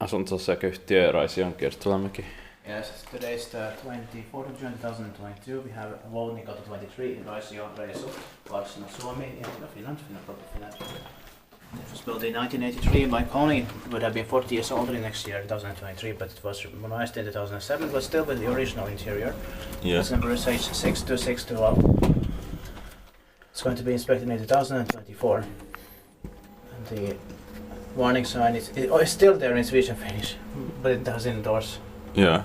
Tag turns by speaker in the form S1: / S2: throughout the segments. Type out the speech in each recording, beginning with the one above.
S1: asunto-osakeyhtiö Raision Kirstulamäki.
S2: Yes, today's the 24th of June 2022. We have Voudinkatu 23 in Raisio, Varsina Suomi, in Finland, Finland. It was built in 1983 by Kone. It would have been 40 years older next year, 2023, but it was modernized in 2007, but still with the original interior.
S1: Yeah.
S2: Its number is H62620. It's going to be inspected in 2024. And the warning sign is it's still there in Swedish and Finnish, but it has indoors.
S1: Yeah.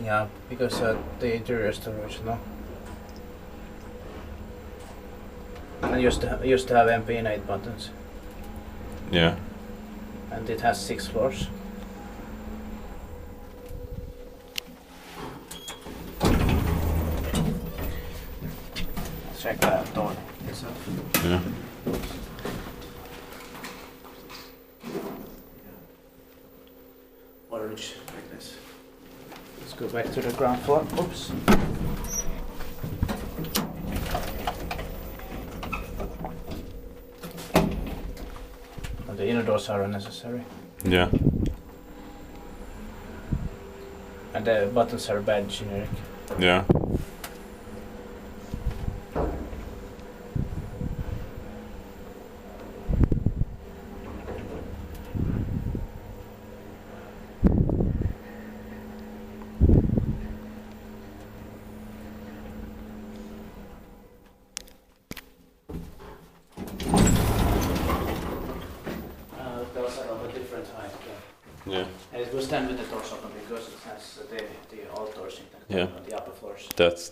S2: Yeah, because the interior is still original. And used to have MP8 buttons.
S1: Yeah.
S2: And it has 6 floors. Let's check that door itself.
S1: Yeah.
S2: Orange, like this. Let's go back to the ground floor. Oops. And the inner doors are unnecessary.
S1: Yeah.
S2: And the buttons are bad generic.
S1: Yeah.
S2: Those are of a different height.
S1: Yeah.
S2: And it will stand with the doors open because it has the old doors in
S1: Yeah.
S2: the upper floors.
S1: That's